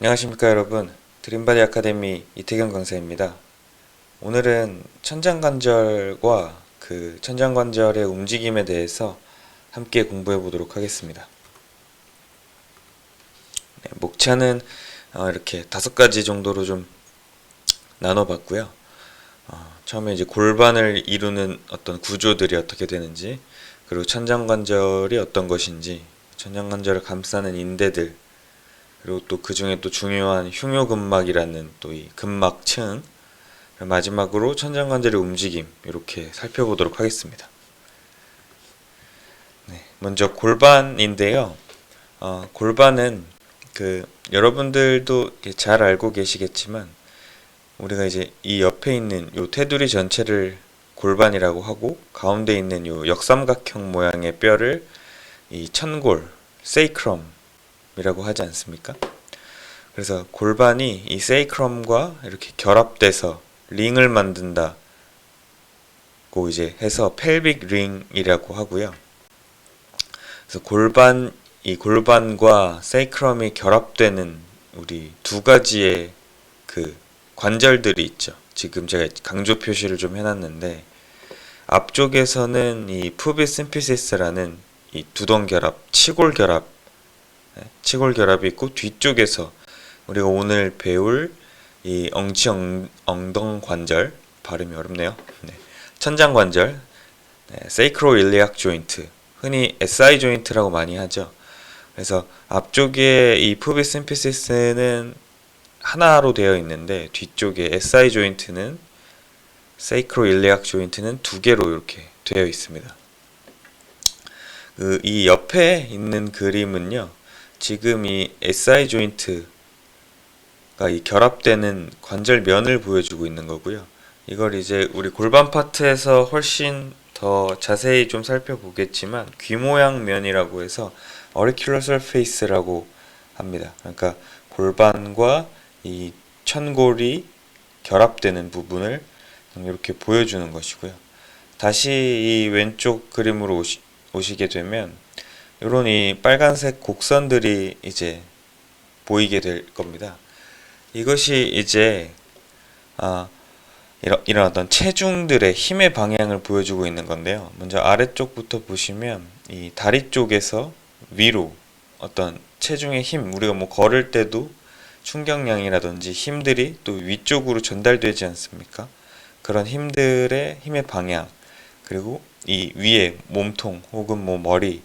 안녕하십니까 여러분. 드림바디 아카데미 이태경 강사입니다. 오늘은 천장관절과 그 천장관절의 움직임에 대해서 함께 공부해 보도록 하겠습니다. 목차는 이렇게 5가지 정도로 좀 나눠봤고요. 처음에 이제 골반을 이루는 어떤 구조들이 어떻게 되는지, 그리고 천장관절이 어떤 것인지, 천장관절을 감싸는 인대들, 그리고 또 그 중에 또 중요한 흉요근막이라는 또 이 근막층, 마지막으로 천장관절의 움직임, 이렇게 살펴보도록 하겠습니다. 먼저 골반인데요. 골반은 여러분들도 잘 알고 계시겠지만, 우리가 이제 이 옆에 있는 요 테두리 전체를 골반이라고 하고, 가운데 있는 요 역삼각형 모양의 뼈를 이 천골, 세이크럼이라고 하지 않습니까? 그래서 골반이 이 세이크럼과 이렇게 결합돼서 링을 만든다고 이제 해서 펠빅 링이라고 하고요. 그래서 이 골반과 세이크럼이 결합되는 우리 두 가지의 그 관절들이 있죠. 지금 제가 강조 표시를 좀 해놨는데, 앞쪽에서는 이 푸비 심피시스라는 이 두덩 결합, 치골 결합이 있고, 뒤쪽에서 우리가 오늘 배울 이 엉덩 관절, 발음이 어렵네요. 천장 관절, 세이크로일리악 조인트, 흔히 SI 조인트라고 많이 하죠. 그래서 앞쪽에 이 푸비 심피시스는 하나로 되어 있는데, 뒤쪽에 SI 조인트는, 세이크로일리악 조인트는 2개로 이렇게 되어 있습니다. 이 옆에 있는 그림은요, 지금 이 SI 조인트가 이 결합되는 관절면을 보여주고 있는 거고요. 이걸 이제 우리 골반 파트에서 훨씬 더 자세히 좀 살펴보겠지만, 귀 모양 면이라고 해서 auricular surface라고 합니다. 그러니까 골반과 이 천골이 결합되는 부분을 이렇게 보여주는 것이고요. 다시 이 왼쪽 그림으로 오시게 되면, 이런 이 빨간색 곡선들이 이제 보이게 될 겁니다. 이것이 이제 이런 어떤 체중들의 힘의 방향을 보여주고 있는 건데요. 먼저 아래쪽부터 보시면 이 다리 쪽에서 위로 어떤 체중의 힘, 우리가 뭐 걸을 때도 충격량이라든지 힘들이 또 위쪽으로 전달되지 않습니까? 그런 힘의 방향, 그리고 이 위에 몸통 혹은 뭐 머리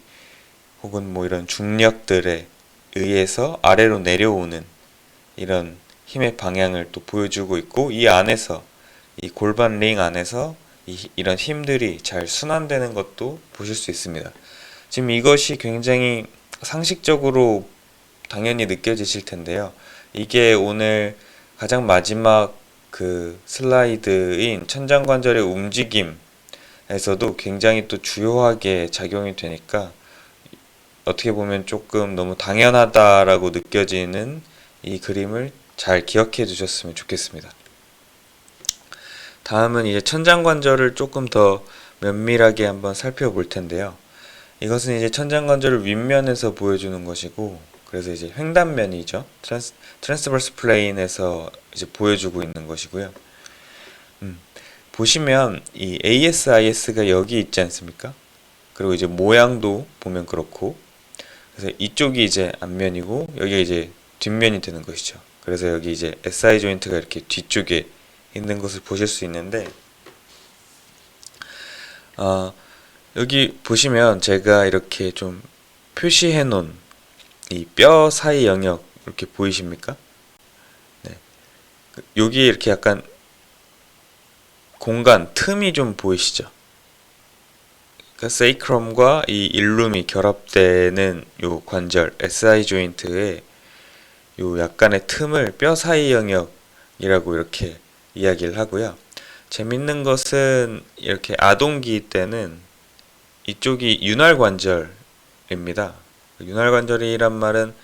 혹은 뭐 이런 중력들에 의해서 아래로 내려오는 이런 힘의 방향을 또 보여주고 있고, 이 안에서 이 골반 링 안에서 이런 힘들이 잘 순환되는 것도 보실 수 있습니다. 지금 이것이 굉장히 상식적으로 당연히 느껴지실 텐데요. 이게 오늘 가장 마지막 그 슬라이드인 천장관절의 움직임에서도 굉장히 또 주요하게 작용이 되니까, 어떻게 보면 조금 너무 당연하다라고 느껴지는 이 그림을 잘 기억해 두셨으면 좋겠습니다. 다음은 이제 천장관절을 조금 더 면밀하게 한번 살펴볼 텐데요. 이것은 이제 천장관절을 윗면에서 보여주는 것이고, 그래서 이제 횡단면이죠. 트랜스버스 플레인에서 이제 보여주고 있는 것이고요. 보시면 이 ASIS가 여기 있지 않습니까? 그리고 이제 모양도 보면 그렇고, 그래서 이쪽이 이제 앞면이고 여기가 이제 뒷면이 되는 것이죠. 그래서 여기 이제 SI 조인트가 이렇게 뒤쪽에 있는 것을 보실 수 있는데, 여기 보시면 제가 이렇게 좀 표시해 놓은 이 뼈 사이 영역 이렇게 보이십니까? 네. 여기 이렇게 약간 공간, 틈이 좀 보이시죠? 그러니까 세이크럼과 이 일룸이 결합되는 요 관절, SI 조인트의 요 약간의 틈을 뼈 사이 영역이라고 이렇게 이야기를 하고요. 재밌는 것은 이렇게 아동기 때는 이쪽이 윤활관절입니다. 윤활관절이란 말은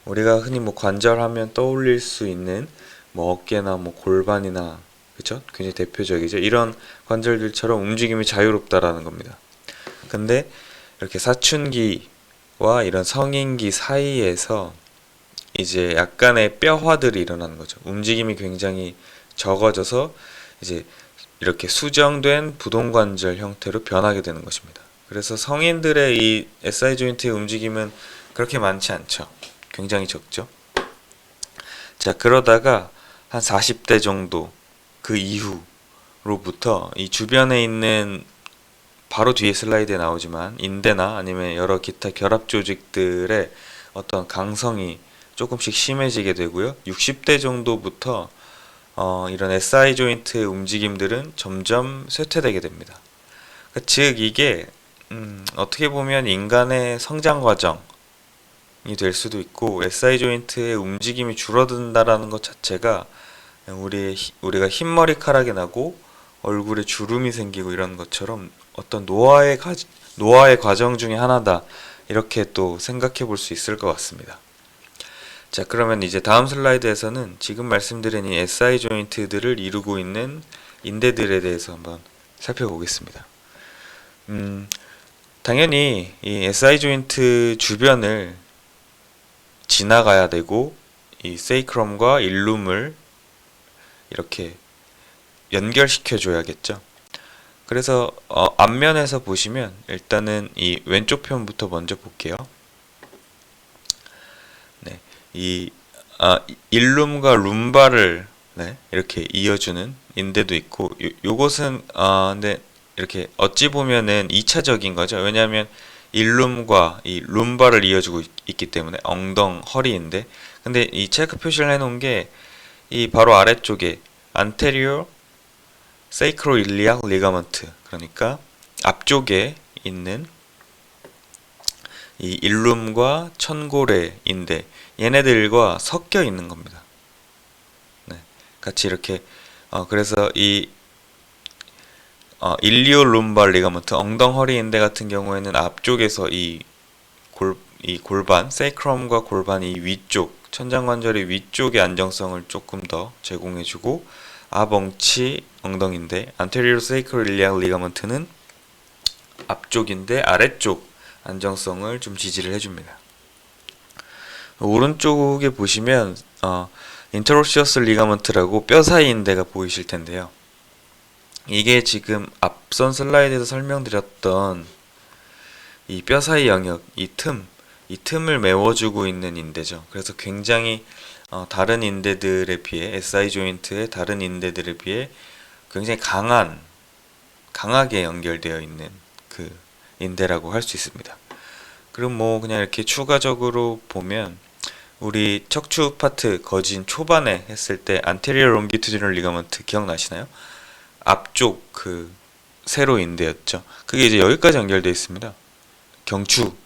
우리가 흔히 뭐 관절하면 떠올릴 수 있는 뭐 어깨나 뭐 골반이나, 그쵸? 굉장히 대표적이죠. 이런 관절들처럼 움직임이 자유롭다라는 겁니다. 근데 이렇게 사춘기와 이런 성인기 사이에서 이제 약간의 뼈화들이 일어나는 거죠. 움직임이 굉장히 적어져서 이제 이렇게 수정된 부동관절 형태로 변하게 되는 것입니다. 그래서 성인들의 이 SI 조인트의 움직임은 그렇게 많지 않죠. 굉장히 적죠. 자, 그러다가 한 40대 정도 그 이후로부터 이 주변에 있는 바로 뒤에 슬라이드에 나오지만 인대나 아니면 여러 기타 결합 조직들의 어떤 강성이 조금씩 심해지게 되고요. 60대 정도부터 이런 SI 조인트의 움직임들은 점점 쇠퇴되게 됩니다. 즉 이게 어떻게 보면 인간의 성장 과정이 될 수도 있고 SI 조인트의 움직임이 줄어든다라는 것 자체가 우리가 흰머리카락이 나고 얼굴에 주름이 생기고 이런 것처럼 어떤 노화의 과정 중에 하나다 이렇게 또 생각해 볼 수 있을 것 같습니다. 자, 그러면 이제 다음 슬라이드에서는 지금 말씀드린 이 SI 조인트들을 이루고 있는 인대들에 대해서 한번 살펴보겠습니다. 당연히 이 SI 조인트 주변을 지나가야 되고 이 세이크럼과 일룸을 이렇게 연결시켜 줘야겠죠. 그래서 앞면에서 보시면 일단은 이 왼쪽 편부터 먼저 볼게요. 네, 일룸과 룸바를 이렇게 이어주는 인대도 있고 요것은 근데 이렇게 어찌 보면은 2차적인 거죠. 왜냐하면 일룸과 이 룸바를 이어주고 있기 때문에 허리인데 근데 이 체크 표시를 해놓은 게 이 바로 아래쪽에 anterior sacroiliac ligament 그러니까 앞쪽에 있는 이 일룸과 천골의인대 얘네들과 섞여 있는 겁니다. 네, 같이 이렇게 그래서 이 일리오룸발 리가먼트 엉덩허리인대 같은 경우에는 앞쪽에서 이 골반 세이크럼과 골반 이 위쪽 천장관절의 위쪽의 안정성을 조금 더 제공해주고 앞엉치 엉덩인대 anterior sacroiliac ligament는 앞쪽인데 아래쪽 안정성을 좀 지지를 해줍니다. 오른쪽에 보시면 인터로시어스 리가먼트라고 뼈 사이 인대가 보이실 텐데요. 이게 지금 앞선 슬라이드에서 설명드렸던 이 뼈 사이 영역, 이 틈을 메워주고 있는 인대죠. 그래서 굉장히 다른 인대들에 비해 SI 조인트의 다른 인대들에 비해 굉장히 강하게 연결되어 있는 그 인대라고 할 수 있습니다. 그럼 뭐 그냥 이렇게 추가적으로 보면 우리 척추 파트 거진 초반에 했을 때 anterior longitudinal ligament 기억나시나요? 앞쪽 그 세로 인대였죠. 그게 이제 여기까지 연결되어 있습니다. 경추부터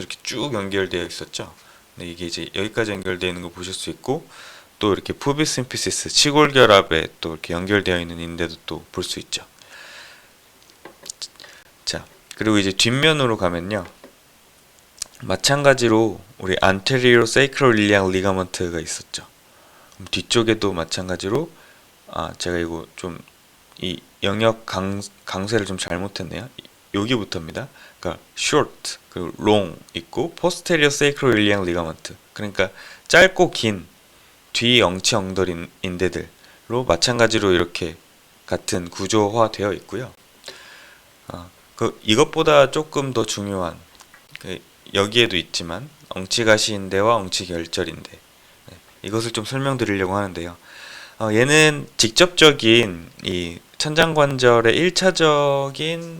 이렇게 쭉 연결되어 있었죠. 네, 이게 이제 여기까지 연결되어 있는 거 보실 수 있고 또 이렇게 푸비스 심피시스 치골결합에 또 이렇게 연결되어 있는 인대도 또 볼 수 있죠. 자, 그리고 이제 뒷면으로 가면요. 마찬가지로 우리 anterior sacroiliac ligament가 있었죠. 뒤쪽에도 마찬가지로 제가 이거 좀 이 영역 강세를 좀 잘못했네요. 여기부터입니다. 그러니까 short 그리고 long 있고 posterior sacroiliac ligament 그러니까 짧고 긴 뒤 엉치 엉덩이 인대들로 마찬가지로 이렇게 같은 구조화되어 있고요. 이것보다 조금 더 중요한 여기에도 있지만 엉치가시인대와 엉치결절인대 이것을 좀 설명드리려고 하는데요. 얘는 직접적인 이 천장관절의 1차적인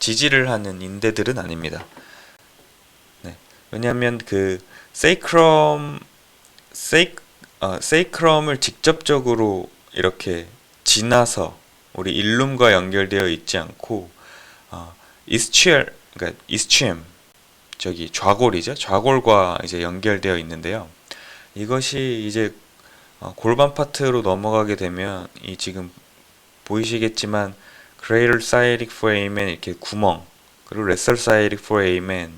지지를 하는 인대들은 아닙니다. 네, 왜냐하면 그 세이크럼을 직접적으로 이렇게 지나서 우리 일룸과 연결되어 있지 않고 그러니까 이스취엠 저기 좌골이죠. 좌골과 이제 연결되어 있는데요. 이것이 이제 골반 파트로 넘어가게 되면 이 지금 보이시겠지만 greater sciatic foramen 이렇게 구멍 그리고 lesser sciatic foramen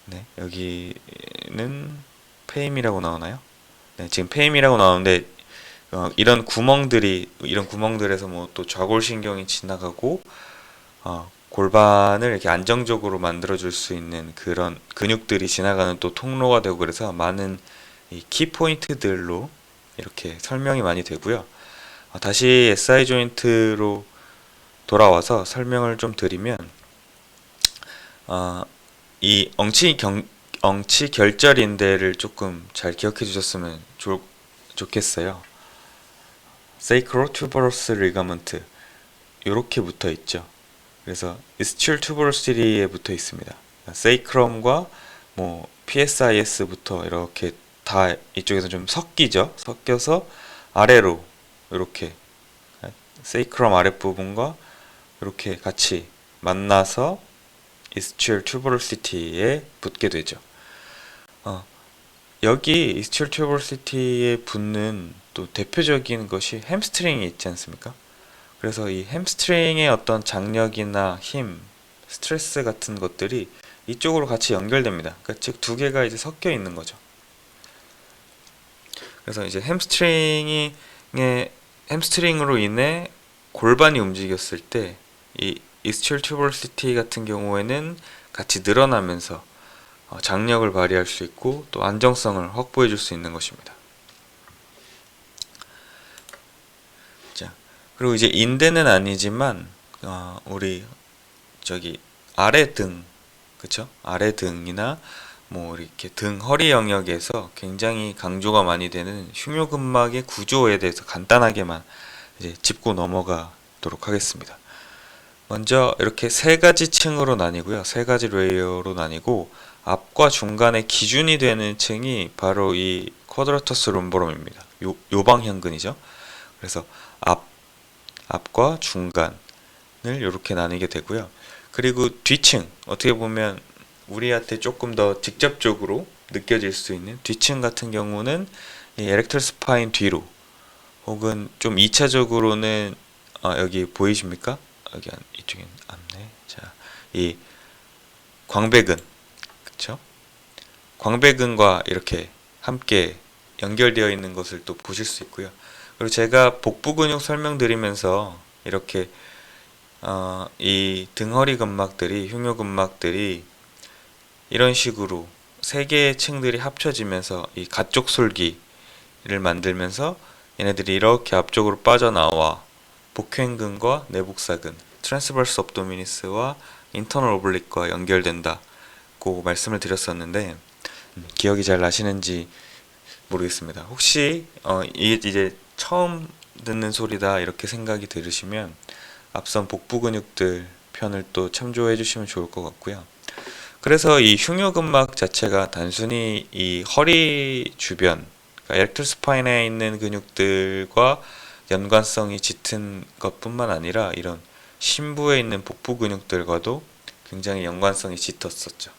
네, 여기는 페임이라고 나오나요? 네, 지금 페임이라고 나오는데 이런 구멍들에서 뭐 또 좌골신경이 지나가고 골반을 이렇게 안정적으로 만들어줄 수 있는 그런 근육들이 지나가는 또 통로가 되고, 그래서 많은 이 키포인트들로 이렇게 설명이 많이 되고요. 다시 SI 조인트로 돌아와서 설명을 좀 드리면, 이 엉치 결절 인대를 조금 잘 기억해 주셨으면 좋겠어요. 세이크로튜버러스 리가먼트 요렇게 붙어 있죠. 그래서 이스치얼 투버로시리에 붙어 있습니다. 세이크럼과 뭐 PSIS부터 이렇게 다 이쪽에서 좀 섞이죠. 섞여서 아래로 이렇게 세이크럼 아랫부분과 이렇게 같이 만나서 이스치얼 투버로시티에 붙게 되죠. 여기 이스치얼 투버로시티에 붙는 또 대표적인 것이 햄스트링이 있지 않습니까? 그래서 이 햄스트링의 어떤 장력이나 힘, 스트레스 같은 것들이 이쪽으로 같이 연결됩니다. 그러니까 즉 두 개가 이제 섞여 있는 거죠. 그래서 이제 햄스트링으로 인해 골반이 움직였을 때 이 이스치얼 투버로시티 같은 경우에는 같이 늘어나면서 장력을 발휘할 수 있고 또 안정성을 확보해 줄 수 있는 것입니다. 자, 그리고 이제 인대는 아니지만 우리 저기 아래 등, 그쵸? 아래 등이나 뭐 이렇게 등 허리 영역에서 굉장히 강조가 많이 되는 흉요근막의 구조에 대해서 간단하게만 이제 짚고 넘어가도록 하겠습니다. 먼저 이렇게 세 가지 층으로 나뉘고요. 세 가지 레이어로 나뉘고, 앞과 중간의 기준이 되는 층이 바로 이 쿼드라터스 룸보럼입니다. 요방형근이죠. 그래서 앞과 중간을 이렇게 나뉘게 되고요. 그리고 뒤층, 어떻게 보면 우리한테 조금 더 직접적으로 느껴질 수 있는 뒤층 같은 경우는 이 에렉터 스파인 뒤로, 혹은 좀 2차적으로는 여기 보이십니까? 여기 이쪽엔 안네. 자, 이 광배근, 그쵸? 광배근과 이렇게 함께 연결되어 있는 것을 또 보실 수 있고요. 그리고 제가 복부 근육 설명드리면서 이렇게 이 등허리 근막들이, 흉요 근막들이 이런 식으로 세 개의 층들이 합쳐지면서 이 가쪽 솔기를 만들면서 얘네들이 이렇게 앞쪽으로 빠져나와 복횡근과 내복사근, 트랜스버스 업도미니스와 인터널 오블릭과 연결된다고 말씀을 드렸었는데, 기억이 잘 나시는지 모르겠습니다. 혹시 이제 처음 듣는 소리다 이렇게 생각이 들으시면 앞선 복부 근육들 편을 또 참조해 주시면 좋을 것 같고요. 그래서 이 흉요근막 자체가 단순히 이 허리 주변, 그러니까 에렉터 스파인에 있는 근육들과 연관성이 짙은 것뿐만 아니라 이런 심부에 있는 복부 근육들과도 굉장히 연관성이 짙었었죠.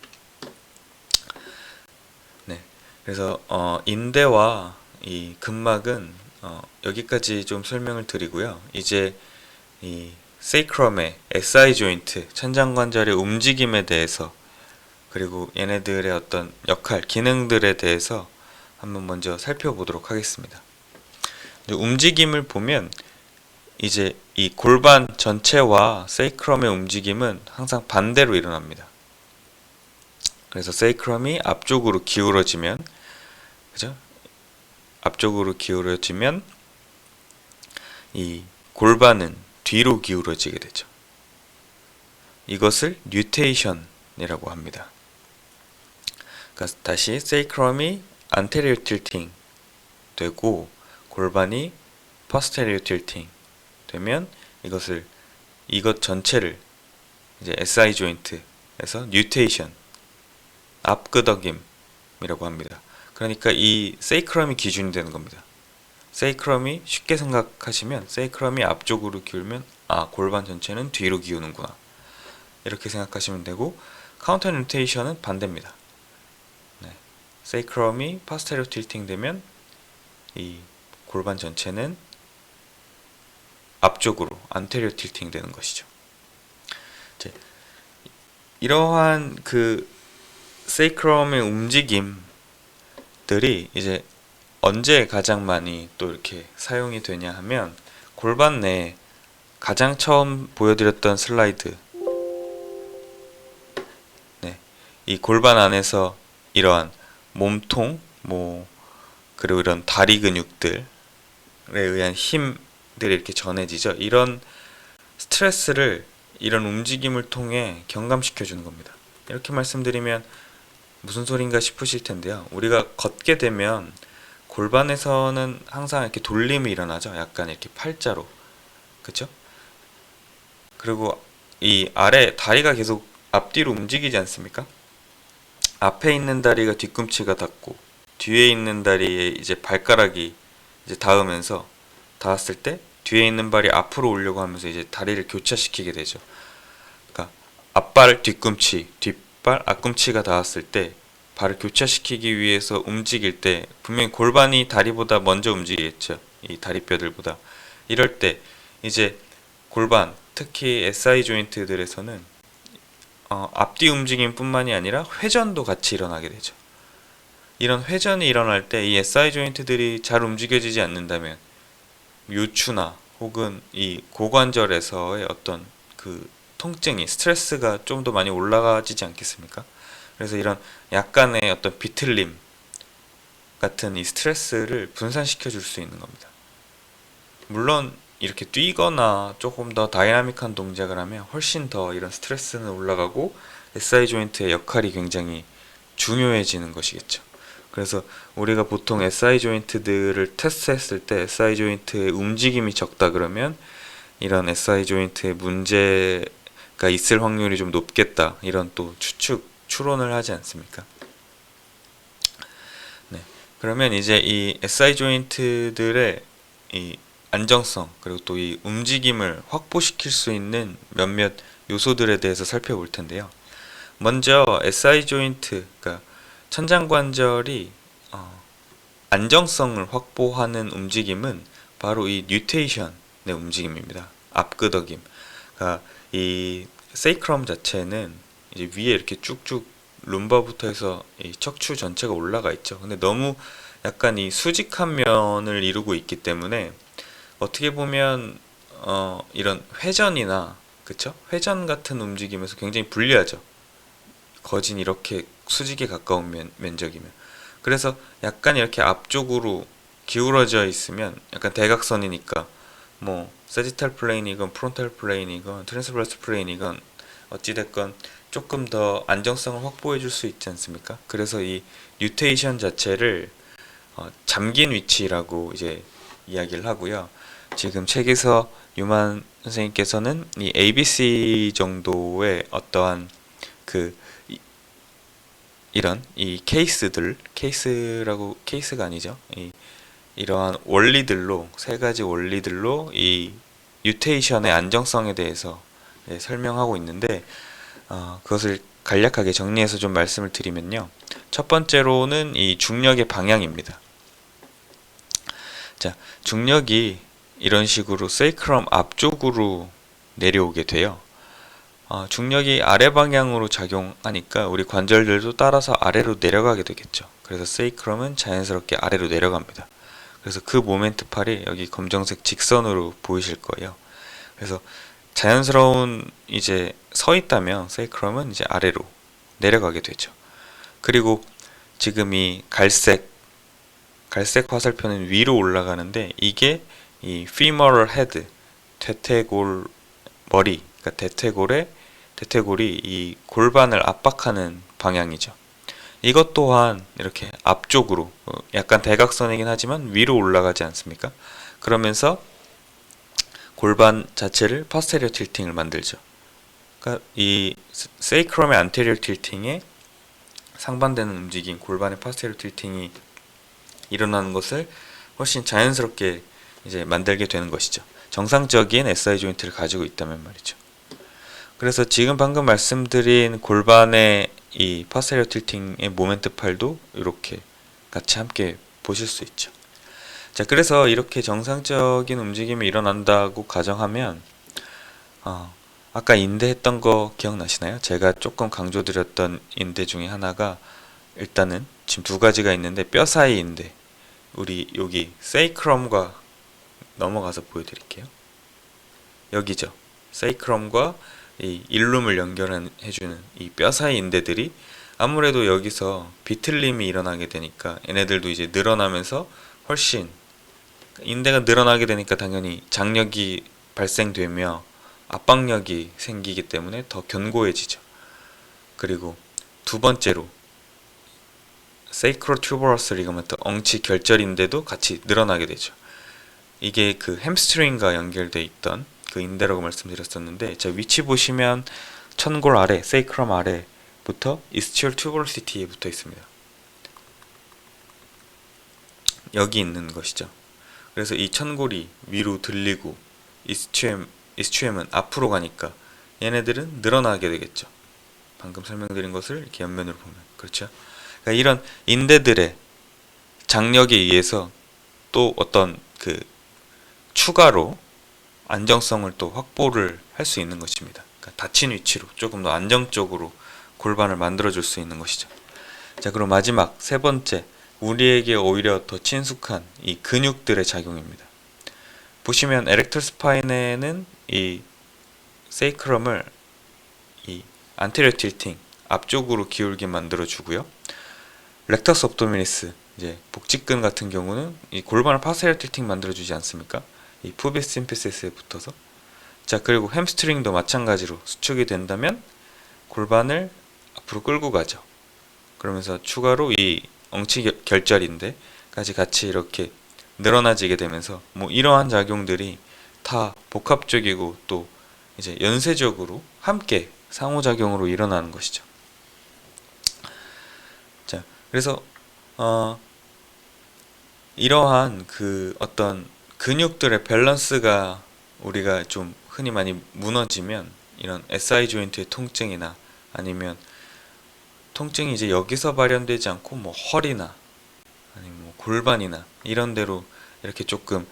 네, 그래서 인대와 이 근막은 여기까지 좀 설명을 드리고요. 이제 이 세이크럼의 SI 조인트, 천장관절의 움직임에 대해서, 그리고 얘네들의 어떤 역할, 기능들에 대해서 한번 먼저 살펴보도록 하겠습니다. 움직임을 보면 이제 이 골반 전체와 세이크럼의 움직임은 항상 반대로 일어납니다. 그래서 세이크럼이 앞쪽으로 기울어지면, 그죠? 앞쪽으로 기울어지면 이 골반은 뒤로 기울어지게 되죠. 이것을 뉴테이션이라고 합니다. 그러니까 다시 세이크럼이 anterior tilting 되고 골반이 posterior tilting 되면 이것 전체를 이제 SI 조인트에서 뉴테이션, 앞끄덕임이라고 합니다. 그러니까 이 세이크럼이 기준이 되는 겁니다. 세이크럼이, 쉽게 생각하시면 세이크럼이 앞쪽으로 기울면 골반 전체는 뒤로 기우는구나, 이렇게 생각하시면 되고, 카운터 뉴테이션은 반대입니다. 네. 세이크럼이 posterior tilting 되면 이 골반 전체는 앞쪽으로 anterior tilting 되는 것이죠. 이제 이러한 그 세이크럼의 움직임들이 이제 언제 가장 많이 또 이렇게 사용이 되냐 하면, 골반 내에 가장 처음 보여드렸던 슬라이드, 이 골반 안에서 이러한 몸통, 그리고 이런 다리 근육들에 의한 힘들이 이렇게 전해지죠. 이런 스트레스를 이런 움직임을 통해 경감시켜 주는 겁니다. 이렇게 말씀드리면 무슨 소린가 싶으실 텐데요. 우리가 걷게 되면 골반에서는 항상 이렇게 돌림이 일어나죠. 약간 이렇게 팔자로. 그쵸? 그리고 이 아래 다리가 계속 앞뒤로 움직이지 않습니까? 앞에 있는 다리가 뒤꿈치가 닿고 뒤에 있는 다리에 이제 발가락이 이제 닿았을 때 뒤에 있는 발이 앞으로 오려고 하면서 이제 다리를 교차시키게 되죠. 그러니까 앞발 뒤꿈치, 뒷발 앞꿈치가 닿았을 때 발을 교차시키기 위해서 움직일 때 분명히 골반이 다리보다 먼저 움직이겠죠. 이 다리뼈들보다. 이럴 때 이제 골반, 특히 SI 조인트들에서는 앞뒤 움직임뿐만이 아니라 회전도 같이 일어나게 되죠. 이런 회전이 일어날 때 이 SI 조인트들이 잘 움직여지지 않는다면 요추나 혹은 이 고관절에서의 어떤 그 통증이 스트레스가 좀 더 많이 올라가지지 않겠습니까? 그래서 이런 약간의 어떤 비틀림 같은 이 스트레스를 분산시켜 줄 수 있는 겁니다. 물론 이렇게 뛰거나 조금 더 다이나믹한 동작을 하면 훨씬 더 이런 스트레스는 올라가고 SI 조인트의 역할이 굉장히 중요해지는 것이겠죠. 그래서 우리가 보통 SI 조인트들을 테스트했을 때 SI 조인트의 움직임이 적다 그러면 이런 SI 조인트에 문제가 있을 확률이 좀 높겠다, 이런 또 추론을 하지 않습니까? 네. 그러면 이제 이 SI 조인트들의 이 안정성, 그리고 또 이 움직임을 확보시킬 수 있는 몇몇 요소들에 대해서 살펴볼 텐데요. 먼저 SI 조인트, 그러니까 천장관절이 안정성을 확보하는 움직임은 바로 이 뉴테이션의 움직임입니다. 앞끄덕임. 그러니까 이 세이크럼 자체는 이제 위에 이렇게 쭉쭉 룸바부터 해서 이 척추 전체가 올라가 있죠. 근데 너무 약간 이 수직한 면을 이루고 있기 때문에 어떻게 보면 이런 회전이나, 그쵸? 회전 같은 움직임에서 굉장히 불리하죠. 거진 이렇게 수직에 가까운 면적이면. 그래서 약간 이렇게 앞쪽으로 기울어져 있으면 약간 대각선이니까 세지탈 플레인이건 프론탈 플레인이건 트랜스버스 플레인이건 어찌됐건 조금 더 안정성을 확보해 줄 수 있지 않습니까? 그래서 이 뉴테이션 자체를 잠긴 위치라고 이제 이야기를 하고요. 지금 책에서 유만 선생님께서는 이 ABC 정도의 어떠한 이런 이 케이스가 아니죠. 이러한 원리들로, 세 가지 원리들로 이 뉴테이션의 안정성에 대해서 설명하고 있는데, 그것을 간략하게 정리해서 좀 말씀을 드리면요. 첫 번째로는 이 중력의 방향입니다. 자, 중력이 이런 식으로 세이크럼 앞쪽으로 내려오게 돼요. 중력이 아래 방향으로 작용하니까 우리 관절들도 따라서 아래로 내려가게 되겠죠. 그래서 세이크럼은 자연스럽게 아래로 내려갑니다. 그래서 그 모멘트 팔이 여기 검정색 직선으로 보이실 거예요. 그래서 자연스러운 이제 서 있다면 세이크럼은 이제 아래로 내려가게 되죠. 그리고 지금 이 갈색 화살표는 위로 올라가는데, 이게 이 femoral head, 대퇴골 머리, 그러니까 대퇴골이 이 골반을 압박하는 방향이죠. 이것 또한 이렇게 앞쪽으로 약간 대각선이긴 하지만 위로 올라가지 않습니까? 그러면서 골반 자체를 파스테리어 틸팅을 만들죠. 그러니까 이 세이크럼의 안테리어 틸팅에 상반되는 움직임, 골반의 파스테리어 틸팅이 일어나는 것을 훨씬 자연스럽게 이제 만들게 되는 것이죠. 정상적인 SI 조인트를 가지고 있다면 말이죠. 그래서 지금 방금 말씀드린 골반의 이 파스테리어 틸팅의 모멘트 팔도 이렇게 같이 함께 보실 수 있죠. 자, 그래서 이렇게 정상적인 움직임이 일어난다고 가정하면 아까 인대 했던 거 기억나시나요? 제가 조금 강조드렸던 인대 중에 하나가, 일단은 지금 두 가지가 있는데 뼈 사이 인대, 우리 여기 세이크럼과 넘어가서 보여드릴게요. 여기죠. 세이크럼과 이 일룸을 연결해주는 이 뼈 사이 인대들이 아무래도 여기서 비틀림이 일어나게 되니까 얘네들도 이제 늘어나면서 훨씬 인대가 늘어나게 되니까 당연히 장력이 발생되며 압박력이 생기기 때문에 더 견고해지죠. 그리고 두 번째로 sacrotuberous 리가먼트 엉치 결절인데도 같이 늘어나게 되죠. 이게 그 햄스트링과 연결돼 있던 그 인대라고 말씀드렸었는데, 자 위치 보시면 천골 아래, 세이크럼 아래부터 ischial tuberosity에 붙어 있습니다. 여기 있는 것이죠. 그래서 이 천골이 위로 들리고 이스치엠은 앞으로 가니까 얘네들은 늘어나게 되겠죠. 방금 설명드린 것을 이렇게 옆면으로 보면 그렇죠. 그러니까 이런 인대들의 장력에 의해서 또 어떤 그 추가로 안정성을 또 확보를 할 수 있는 것입니다. 그러니까 닫힌 위치로 조금 더 안정적으로 골반을 만들어줄 수 있는 것이죠. 자, 그럼 마지막 세 번째, 우리에게 오히려 더 친숙한 이 근육들의 작용입니다. 보시면 에렉터 스파인에는 이 세이크럼을 이 안테리어 틸팅 앞쪽으로 기울게 만들어 주고요. 렉터스 옵도미니스 이제 복직근 같은 경우는 이 골반을 파세리어 틸팅 만들어 주지 않습니까? 이 푸비스 심피시스에 붙어서. 자, 그리고 햄스트링도 마찬가지로 수축이 된다면 골반을 앞으로 끌고 가죠. 그러면서 추가로 이 엉치 결절인데까지 같이 이렇게 늘어나지게 되면서 뭐 이러한 작용들이 다 복합적이고 또 이제 연쇄적으로 함께 상호작용으로 일어나는 것이죠. 자, 그래서 이러한 그 어떤 근육들의 밸런스가 우리가 좀 흔히 많이 무너지면 이런 SI 조인트의 통증이나 아니면 통증이 이제 여기서 발현되지 않고 뭐 허리나 아니면 뭐 골반이나 이런 데로 이렇게 조금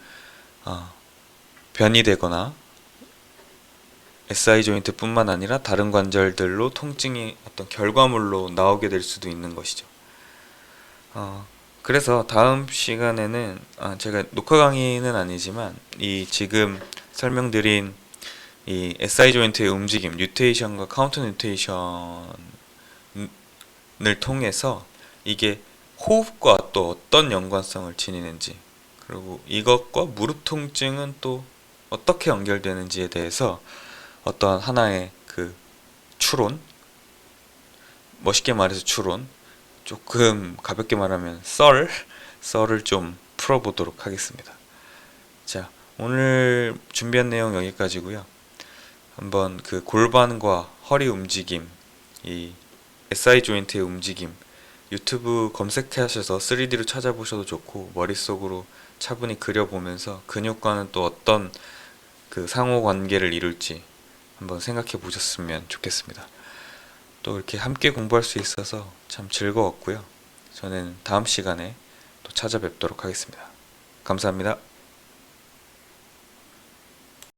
변이 되거나 SI 조인트 뿐만 아니라 다른 관절들로 통증이 어떤 결과물로 나오게 될 수도 있는 것이죠. 그래서 다음 시간에는 제가 녹화 강의는 아니지만 이 지금 설명드린 이 SI 조인트의 움직임, 뉴테이션과 카운터 뉴테이션을 통해서 이게 호흡과 또 어떤 연관성을 지니는지, 그리고 이것과 무릎 통증은 또 어떻게 연결되는지에 대해서 어떤 하나의 그 추론, 멋있게 말해서 추론, 조금 가볍게 말하면 썰을 좀 풀어보도록 하겠습니다. 자, 오늘 준비한 내용 여기까지고요. 한번 그 골반과 허리 움직임, 이 SI 조인트의 움직임 유튜브 검색하셔서 3D로 찾아보셔도 좋고 머릿속으로 차분히 그려보면서 근육과는 또 어떤 그 상호 관계를 이룰지 한번 생각해 보셨으면 좋겠습니다. 또 이렇게 함께 공부할 수 있어서 참 즐거웠고요. 저는 다음 시간에 또 찾아뵙도록 하겠습니다. 감사합니다.